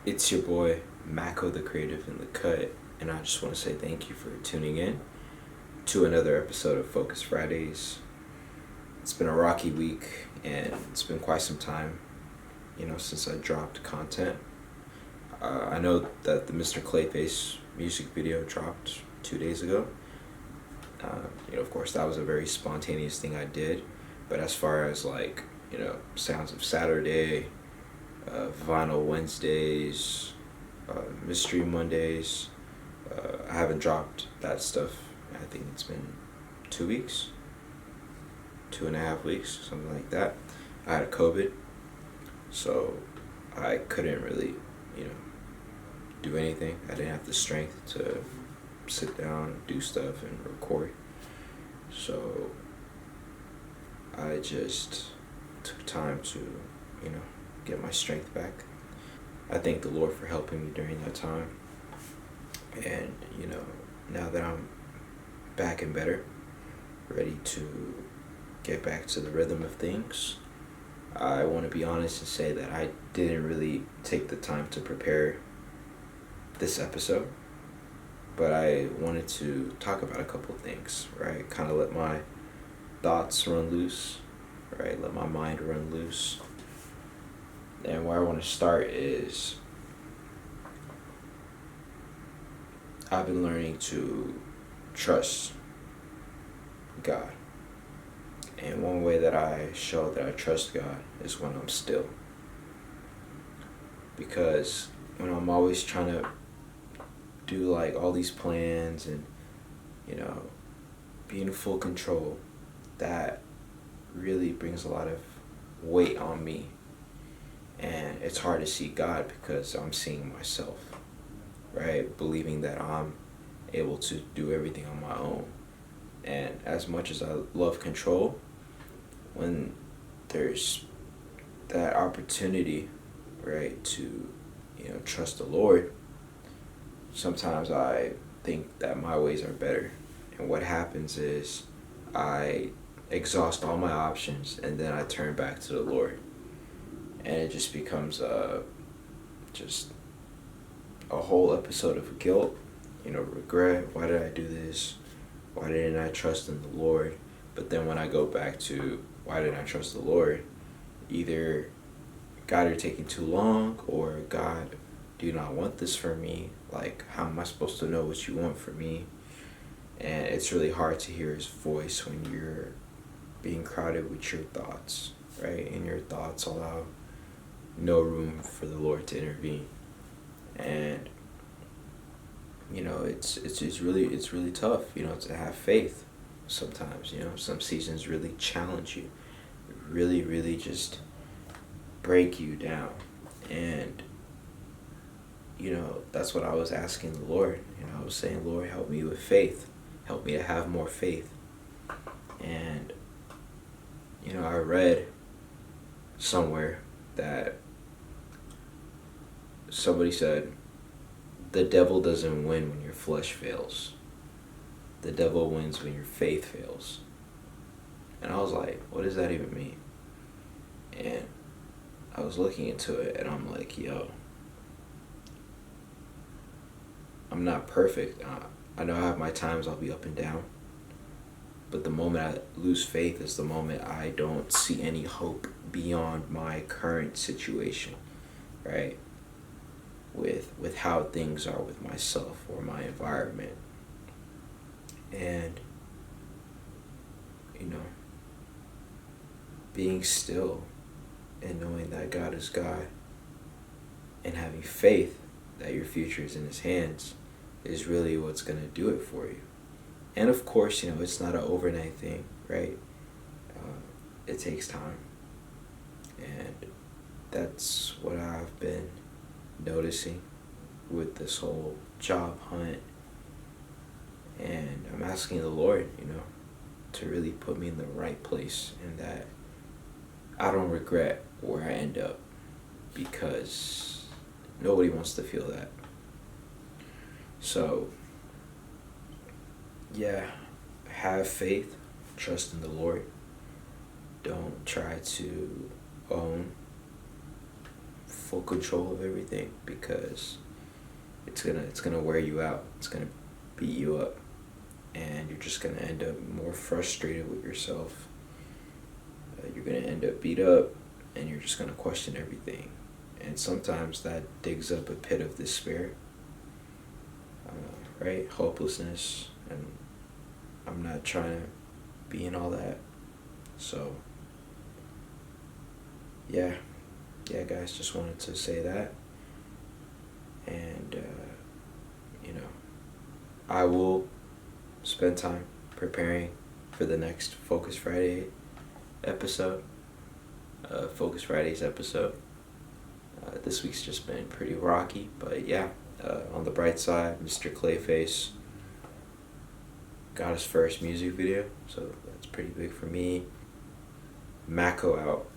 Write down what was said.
It's your boy, Mako the Creative in the Cut, and I just want to say thank you for tuning in to another episode of Focus Fridays. It's been a rocky week, and it's been quite some time, since I dropped content. I know that the Mr. Clayface music video dropped 2 days ago. Of course, that was a very spontaneous thing I did, but as far as Sounds of Saturday, Vinyl Wednesdays, Mystery Mondays. I haven't dropped that stuff. I think it's been 2 weeks, 2.5 weeks, something like that. I had a COVID, so I couldn't really, you know, do anything. I didn't have the strength to sit down, do stuff, and record. So I just took time to, you know, get my strength back. I thank the Lord for helping me during that time. And, now that I'm back and better, ready to get back to the rhythm of things, I want to be honest and say that I didn't really take the time to prepare this episode, but I wanted to talk about a couple of things, right? Kind of let my thoughts run loose, right? Let my mind run loose. And where I want to start is I've been learning to trust God. And one way that I show that I trust God is when I'm still. Because when I'm always trying to do like all these plans and, be in full control, that really brings a lot of weight on me. And it's hard to see God because I'm seeing myself, right? Believing that I'm able to do everything on my own. And as much as I love control, when there's that opportunity, right, to, trust the Lord, sometimes I think that my ways are better. And what happens is I exhaust all my options and then I turn back to the Lord. And it just becomes just a whole episode of guilt, regret. Why did I do this? Why didn't I trust in the Lord? But then when I go back to why didn't I trust the Lord, either God, you're taking too long, or God, do you not want this for me? Like, how am I supposed to know what you want for me? And it's really hard to hear his voice when you're being crowded with your thoughts, right? And your thoughts allow no room for the Lord to intervene. And it's really tough, to have faith sometimes. Some seasons really challenge you, really, really just break you down. And that's what I was asking the Lord. I was saying, Lord, help me with faith, help me to have more faith. And I read somewhere that somebody said, the devil doesn't win when your flesh fails. The devil wins when your faith fails. And I was like, what does that even mean? And I was looking into it and I'm like, yo, I'm not perfect. I know I have my times I'll be up and down. But the moment I lose faith is the moment I don't see any hope beyond my current situation, right? With how things are with myself or my environment. And, being still and knowing that God is God and having faith that your future is in his hands is really what's going to do it for you. And of course, it's not an overnight thing, right? It takes time. And that's what I've been noticing with this whole job hunt. And I'm asking the Lord, to really put me in the right place and that I don't regret where I end up, because nobody wants to feel that. So, yeah, have faith, trust in the Lord. Don't try to own full control of everything, because it's gonna wear you out. It's gonna beat you up, and you're just gonna end up more frustrated with yourself. You're gonna end up beat up, and you're just gonna question everything. And sometimes that digs up a pit of despair, right? Hopelessness, and I'm not trying to be in all that. So, yeah, guys, just wanted to say that. And, I will spend time preparing for the next Focus Friday episode, Focus Friday's episode. This week's just been pretty rocky, but yeah, on the bright side, Mr. Clayface got his first music video, so that's pretty big for me. Mako out.